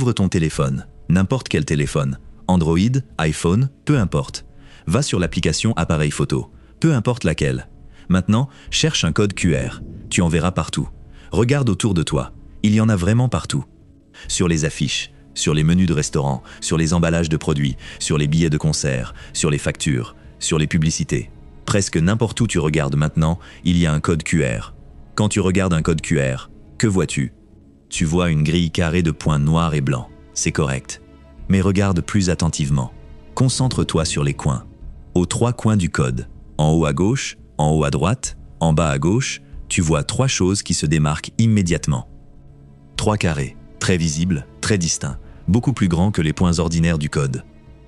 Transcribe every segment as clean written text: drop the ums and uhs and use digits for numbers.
Ouvre ton téléphone, n'importe quel téléphone, Android, iPhone, peu importe. Va sur l'application appareil photo, peu importe laquelle. Maintenant, cherche un code QR, tu en verras partout. Regarde autour de toi, il y en a vraiment partout. Sur les affiches, sur les menus de restaurants, sur les emballages de produits, sur les billets de concert, sur les factures, sur les publicités. Presque n'importe où tu regardes maintenant, il y a un code QR. Quand tu regardes un code QR, que vois-tu? Tu vois une grille carrée de points noirs et blancs, c'est correct. Mais regarde plus attentivement. Concentre-toi sur les coins. Aux 3 coins du code, en haut à gauche, en haut à droite, en bas à gauche, tu vois 3 choses qui se démarquent immédiatement. 3 carrés, très visibles, très distincts, beaucoup plus grands que les points ordinaires du code.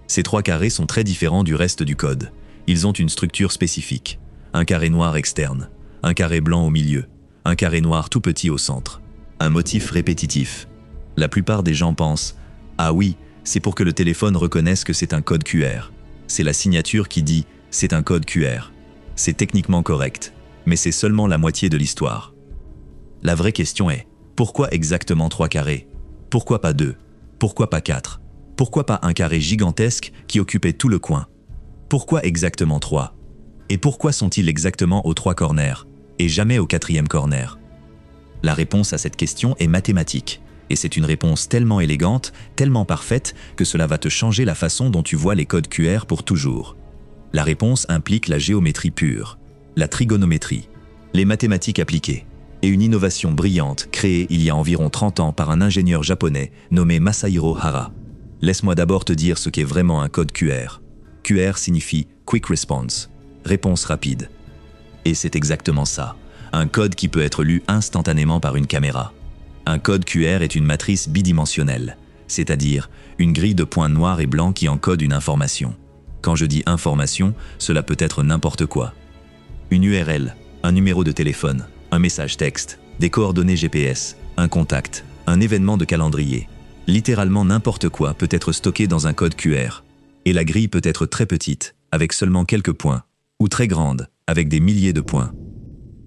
Ces 3 carrés sont très différents du reste du code. Ils ont une structure spécifique. Un carré noir externe, un carré blanc au milieu, un carré noir tout petit au centre. Un motif répétitif. La plupart des gens pensent « Ah oui, c'est pour que le téléphone reconnaisse que c'est un code QR. » C'est la signature qui dit « C'est un code QR ». C'est techniquement correct, mais c'est seulement la moitié de l'histoire. La vraie question est « Pourquoi exactement 3 carrés? Pourquoi pas 2? Pourquoi pas 4? Pourquoi pas un carré gigantesque qui occupait tout le coin? Pourquoi exactement 3? Et pourquoi sont-ils exactement aux 3 corners, et jamais au 4e corner? La réponse à cette question est mathématique, et c'est une réponse tellement élégante, tellement parfaite, que cela va te changer la façon dont tu vois les codes QR pour toujours. La réponse implique la géométrie pure, la trigonométrie, les mathématiques appliquées, et une innovation brillante créée il y a environ 30 ans par un ingénieur japonais nommé Masahiro Hara. Laisse-moi d'abord te dire ce qu'est vraiment un code QR. QR signifie Quick Response, réponse rapide. Et c'est exactement ça, un code qui peut être lu instantanément par une caméra. Un code QR est une matrice bidimensionnelle, c'est-à-dire une grille de points noirs et blancs qui encode une information. Quand je dis information, cela peut être n'importe quoi. Une URL, un numéro de téléphone, un message texte, des coordonnées GPS, un contact, un événement de calendrier. Littéralement n'importe quoi peut être stocké dans un code QR. Et la grille peut être très petite, avec seulement quelques points, ou très grande, avec des milliers de points.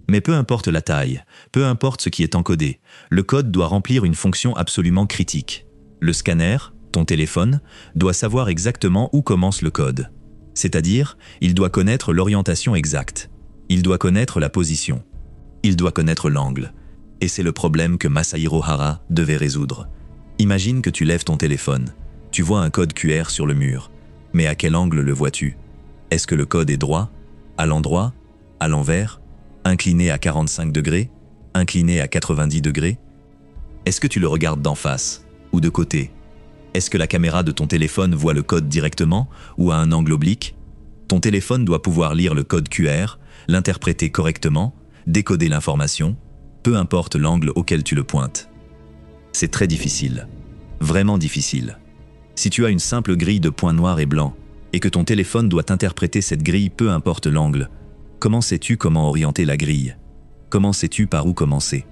Mais peu importe la taille, peu importe ce qui est encodé, le code doit remplir une fonction absolument critique. Le scanner, ton téléphone, doit savoir exactement où commence le code. C'est-à-dire, il doit connaître l'orientation exacte. Il doit connaître la position. Il doit connaître l'angle. Et c'est le problème que Masahiro Hara devait résoudre. Imagine que tu lèves ton téléphone. Tu vois un code QR sur le mur. Mais à quel angle le vois-tu? Est-ce que le code est droit? À l'endroit? À l'envers? Incliné à 45 degrés? Incliné à 90 degrés? Est-ce que tu le regardes d'en face? Ou de côté? Est-ce que la caméra de ton téléphone voit le code directement ou à un angle oblique? Ton téléphone doit pouvoir lire le code QR, l'interpréter correctement, décoder l'information, peu importe l'angle auquel tu le pointes. C'est très difficile. Vraiment difficile. Si tu as une simple grille de points noirs et blancs, et que ton téléphone doit interpréter cette grille peu importe l'angle, comment sais-tu comment orienter la grille? Comment sais-tu par où commencer?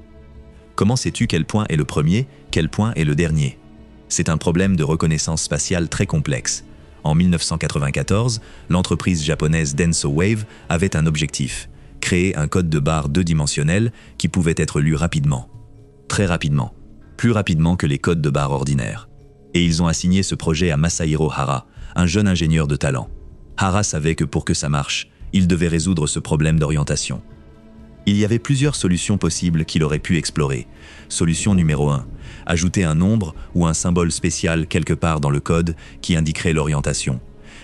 Comment sais-tu quel point est le premier, quel point est le dernier? C'est un problème de reconnaissance spatiale très complexe. En 1994, l'entreprise japonaise Denso Wave avait un objectif, créer un code de barre 2-dimensionnel qui pouvait être lu rapidement. Très rapidement. Plus rapidement que les codes de barre ordinaires. Et ils ont assigné ce projet à Masahiro Hara, un jeune ingénieur de talent. Hara savait que pour que ça marche, il devait résoudre ce problème d'orientation. Il y avait plusieurs solutions possibles qu'il aurait pu explorer. Solution numéro 1, ajouter un nombre ou un symbole spécial quelque part dans le code qui indiquerait l'orientation.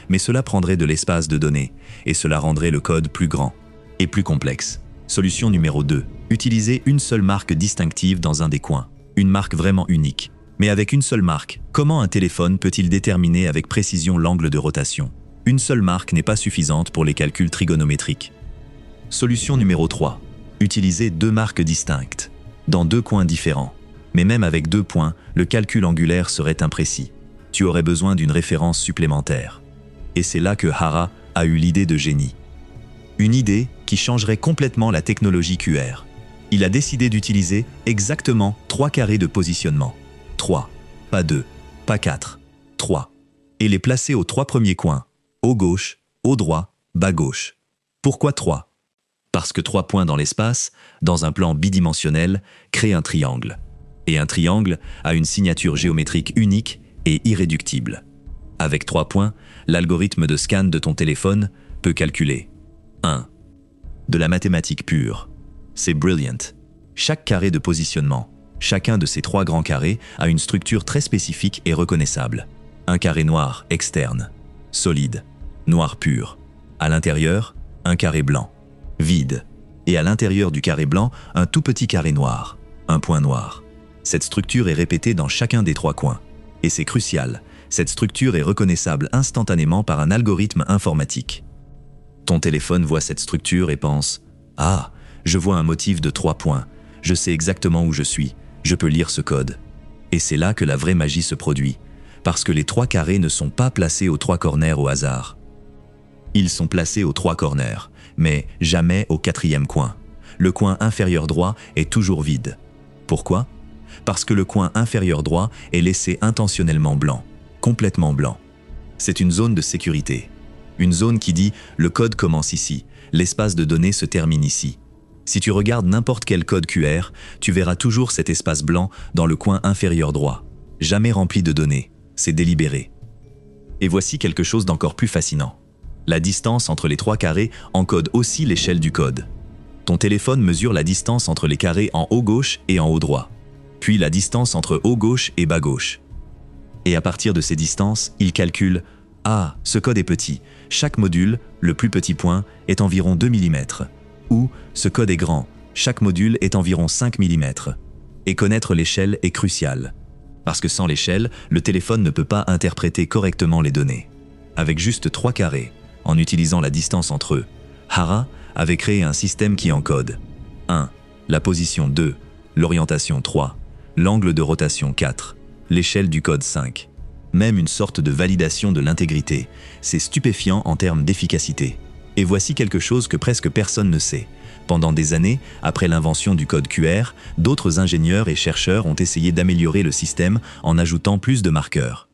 Mais cela prendrait de l'espace de données, et cela rendrait le code plus grand et plus complexe. Solution numéro 2, utiliser une seule marque distinctive dans un des coins. Une marque vraiment unique. Mais avec une seule marque, comment un téléphone peut-il déterminer avec précision l'angle de rotation? Une seule marque n'est pas suffisante pour les calculs trigonométriques. Solution numéro 3. Utiliser 2 marques distinctes, dans 2 coins différents. Mais même avec 2 points, le calcul angulaire serait imprécis. Tu aurais besoin d'une référence supplémentaire. Et c'est là que Hara a eu l'idée de génie. Une idée qui changerait complètement la technologie QR. Il a décidé d'utiliser exactement 3 carrés de positionnement. 3, pas 2, pas 4, 3. Et les placer aux 3 premiers coins, haut gauche, haut droit, bas gauche. Pourquoi 3? Parce que 3 points dans l'espace, dans un plan bidimensionnel, créent un triangle. et un triangle a une signature géométrique unique et irréductible. Avec 3 points, l'algorithme de scan de ton téléphone peut calculer 1. De la mathématique pure. C'est brilliant. Chaque carré de positionnement, chacun de ces 3 grands carrés a une structure très spécifique et reconnaissable. Un carré noir externe, solide, noir pur. À l'intérieur, un carré blanc, vide. Et à l'intérieur du carré blanc, un tout petit carré noir, un point noir. Cette structure est répétée dans chacun des 3 coins. Et c'est crucial, cette structure est reconnaissable instantanément par un algorithme informatique. Ton téléphone voit cette structure et pense « Ah, je vois un motif de 3 points, je sais exactement où je suis, je peux lire ce code. » Et c'est là que la vraie magie se produit, parce que les 3 carrés ne sont pas placés aux 3 corners au hasard. Ils sont placés aux 3 corners, mais jamais au 4e coin. Le coin inférieur droit est toujours vide. Pourquoi ? Parce que le coin inférieur droit est laissé intentionnellement blanc, complètement blanc. C'est une zone de sécurité. Une zone qui dit « le code commence ici, l'espace de données se termine ici ». Si tu regardes n'importe quel code QR, tu verras toujours cet espace blanc dans le coin inférieur droit. Jamais rempli de données, c'est délibéré. Et voici quelque chose d'encore plus fascinant. La distance entre les 3 carrés encode aussi l'échelle du code. Ton téléphone mesure la distance entre les carrés en haut gauche et en haut droit, puis la distance entre haut gauche et bas gauche. Et à partir de ces distances, il calcule « Ah, ce code est petit, chaque module, le plus petit point, est environ 2 mm. » ou « Ce code est grand, chaque module est environ 5 mm. » Et connaître l'échelle est crucial. Parce que sans l'échelle, le téléphone ne peut pas interpréter correctement les données. Avec juste 3 carrés, en utilisant la distance entre eux, Hara avait créé un système qui encode 1. La position 2, l'orientation 3, l'angle de rotation 4, l'échelle du code 5. Même une sorte de validation de l'intégrité. C'est stupéfiant en termes d'efficacité. Et voici quelque chose que presque personne ne sait. Pendant des années, après l'invention du code QR, d'autres ingénieurs et chercheurs ont essayé d'améliorer le système en ajoutant plus de marqueurs.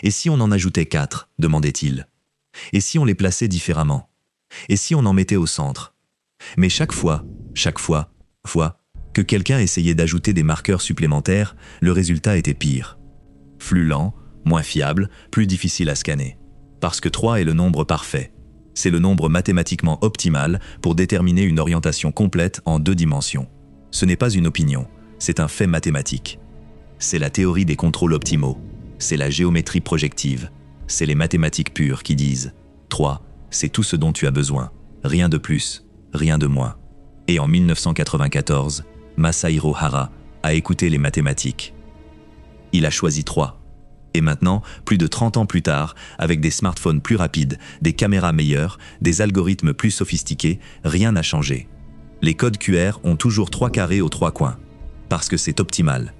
Et si on en ajoutait 4, demandait-il. Et si on les plaçait différemment? Et si on en mettait au centre? Mais chaque fois que quelqu'un essayait d'ajouter des marqueurs supplémentaires, le résultat était pire. Flux lent, moins fiable, plus difficile à scanner. Parce que 3 est le nombre parfait. C'est le nombre mathématiquement optimal pour déterminer une orientation complète en 2 dimensions. Ce n'est pas une opinion, c'est un fait mathématique. C'est la théorie des contrôles optimaux. C'est la géométrie projective. C'est les mathématiques pures qui disent 3, c'est tout ce dont tu as besoin. Rien de plus, rien de moins. Et en 1994, Masahiro Hara a écouté les mathématiques. Il a choisi 3. Et maintenant, plus de 30 ans plus tard, avec des smartphones plus rapides, des caméras meilleures, des algorithmes plus sophistiqués, rien n'a changé. Les codes QR ont toujours 3 carrés aux 3 coins. Parce que c'est optimal.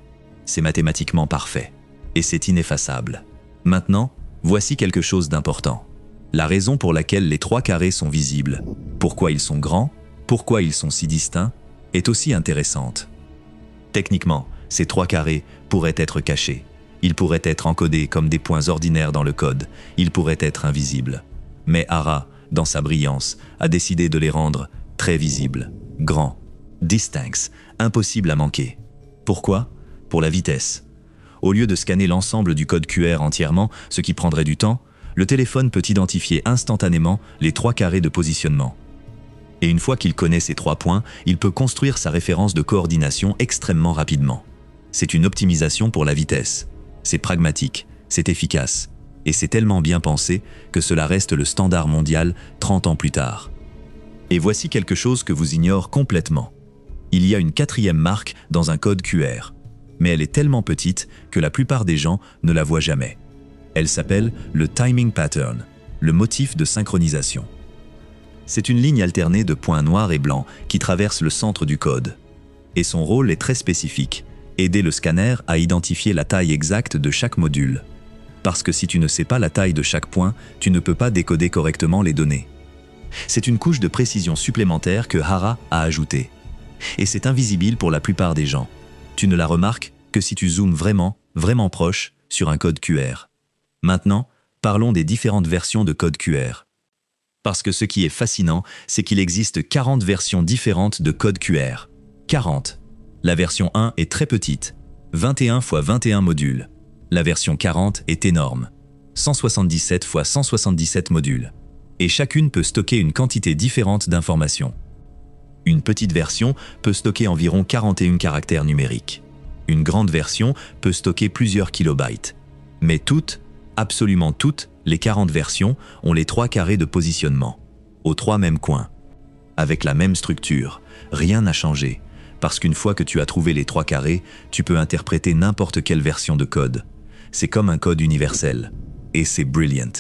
C'est mathématiquement parfait. Et c'est ineffaçable. Maintenant, voici quelque chose d'important. La raison pour laquelle les 3 carrés sont visibles, pourquoi ils sont grands, pourquoi ils sont si distincts, est aussi intéressante. Techniquement, ces 3 carrés pourraient être cachés. Ils pourraient être encodés comme des points ordinaires dans le code. Ils pourraient être invisibles. Mais Hara, dans sa brillance, a décidé de les rendre très visibles, grands, distincts, impossibles à manquer. Pourquoi? Pour la vitesse. Au lieu de scanner l'ensemble du code QR entièrement, ce qui prendrait du temps, le téléphone peut identifier instantanément les 3 carrés de positionnement. Et une fois qu'il connaît ces 3 points, il peut construire sa référence de coordination extrêmement rapidement. C'est une optimisation pour la vitesse. C'est pragmatique, c'est efficace. Et c'est tellement bien pensé que cela reste le standard mondial 30 ans plus tard. Et voici quelque chose que vous ignorez complètement. Il y a une 4e marque dans un code QR. Mais elle est tellement petite que la plupart des gens ne la voient jamais. Elle s'appelle le timing pattern, le motif de synchronisation. C'est une ligne alternée de points noirs et blancs qui traverse le centre du code. Et son rôle est très spécifique, aider le scanner à identifier la taille exacte de chaque module. Parce que si tu ne sais pas la taille de chaque point, tu ne peux pas décoder correctement les données. C'est une couche de précision supplémentaire que Hara a ajoutée. Et c'est invisible pour la plupart des gens. Tu ne la remarques que si tu zoomes vraiment, vraiment proche sur un code QR. Maintenant, parlons des différentes versions de code QR. Parce que ce qui est fascinant, c'est qu'il existe 40 versions différentes de code QR. 40. La version 1 est très petite. 21 x 21 modules. La version 40 est énorme. 177 x 177 modules. Et chacune peut stocker une quantité différente d'informations. Une petite version peut stocker environ 41 caractères numériques. Une grande version peut stocker plusieurs kilobytes. Mais toutes, absolument toutes, les 40 versions ont les 3 carrés de positionnement, aux 3 mêmes coins. Avec la même structure, rien n'a changé, parce qu'une fois que tu as trouvé les 3 carrés, tu peux interpréter n'importe quelle version de code. C'est comme un code universel. Et c'est brilliant.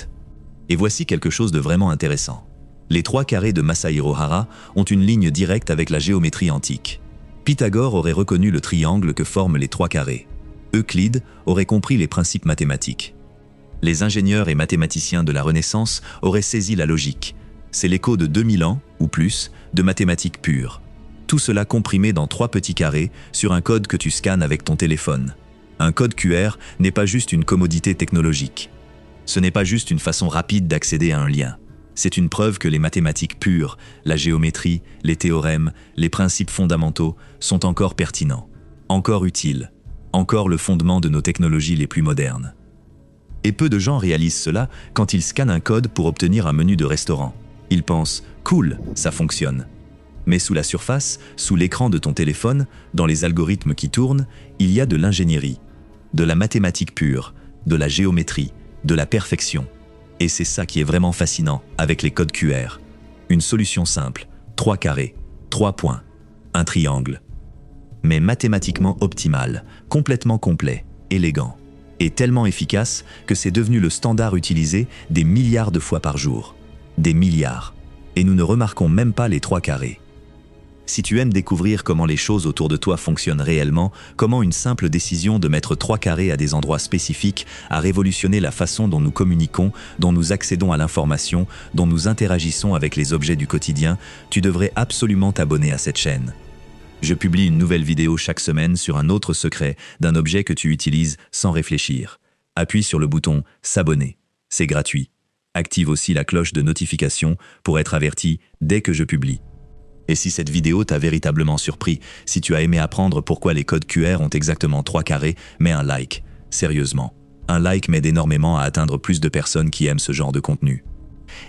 Et voici quelque chose de vraiment intéressant. Les 3 carrés de Masahiro Hara ont une ligne directe avec la géométrie antique. Pythagore aurait reconnu le triangle que forment les 3 carrés. Euclide aurait compris les principes mathématiques. Les ingénieurs et mathématiciens de la Renaissance auraient saisi la logique. C'est l'écho de 2000 ans, ou plus, de mathématiques pures. Tout cela comprimé dans 3 petits carrés sur un code que tu scannes avec ton téléphone. Un code QR n'est pas juste une commodité technologique. Ce n'est pas juste une façon rapide d'accéder à un lien. C'est une preuve que les mathématiques pures, la géométrie, les théorèmes, les principes fondamentaux sont encore pertinents, encore utiles, encore le fondement de nos technologies les plus modernes. Et peu de gens réalisent cela quand ils scannent un code pour obtenir un menu de restaurant. Ils pensent « cool, ça fonctionne ». Mais sous la surface, sous l'écran de ton téléphone, dans les algorithmes qui tournent, il y a de l'ingénierie, de la mathématique pure, de la géométrie, de la perfection. Et c'est ça qui est vraiment fascinant avec les codes QR. Une solution simple, 3 carrés, 3 points, un triangle. Mais mathématiquement optimal, complètement complet, élégant. Et tellement efficace que c'est devenu le standard utilisé des milliards de fois par jour. Des milliards. Et nous ne remarquons même pas les 3 carrés. Si tu aimes découvrir comment les choses autour de toi fonctionnent réellement, comment une simple décision de mettre 3 carrés à des endroits spécifiques a révolutionné la façon dont nous communiquons, dont nous accédons à l'information, dont nous interagissons avec les objets du quotidien, tu devrais absolument t'abonner à cette chaîne. Je publie une nouvelle vidéo chaque semaine sur un autre secret d'un objet que tu utilises sans réfléchir. Appuie sur le bouton « S'abonner ». C'est gratuit. Active aussi la cloche de notification pour être averti dès que je publie. Et si cette vidéo t'a véritablement surpris, si tu as aimé apprendre pourquoi les codes QR ont exactement 3 carrés, mets un like. Sérieusement. Un like m'aide énormément à atteindre plus de personnes qui aiment ce genre de contenu.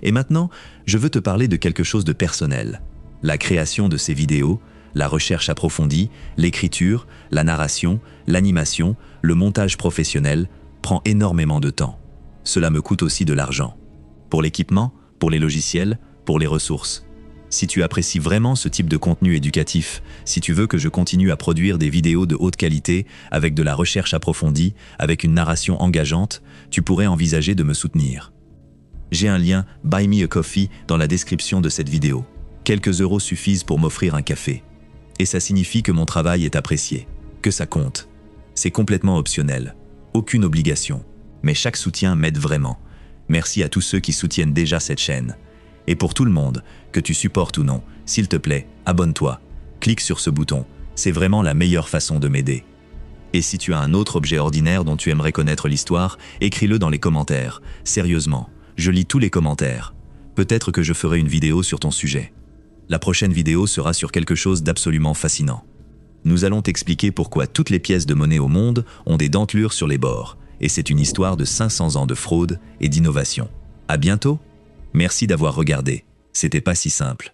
Et maintenant, je veux te parler de quelque chose de personnel. La création de ces vidéos, la recherche approfondie, l'écriture, la narration, l'animation, le montage professionnel prend énormément de temps. Cela me coûte aussi de l'argent. Pour l'équipement, pour les logiciels, pour les ressources. Si tu apprécies vraiment ce type de contenu éducatif, si tu veux que je continue à produire des vidéos de haute qualité, avec de la recherche approfondie, avec une narration engageante, tu pourrais envisager de me soutenir. J'ai un lien Buy Me a Coffee dans la description de cette vidéo. Quelques euros suffisent pour m'offrir un café. Et ça signifie que mon travail est apprécié, que ça compte. C'est complètement optionnel, aucune obligation, mais chaque soutien m'aide vraiment. Merci à tous ceux qui soutiennent déjà cette chaîne. Et pour tout le monde, que tu supportes ou non, s'il te plaît, abonne-toi. Clique sur ce bouton, c'est vraiment la meilleure façon de m'aider. Et si tu as un autre objet ordinaire dont tu aimerais connaître l'histoire, écris-le dans les commentaires. Sérieusement, je lis tous les commentaires. Peut-être que je ferai une vidéo sur ton sujet. La prochaine vidéo sera sur quelque chose d'absolument fascinant. Nous allons t'expliquer pourquoi toutes les pièces de monnaie au monde ont des dentelures sur les bords. Et c'est une histoire de 500 ans de fraude et d'innovation. À bientôt! Merci d'avoir regardé. C'était pas si simple.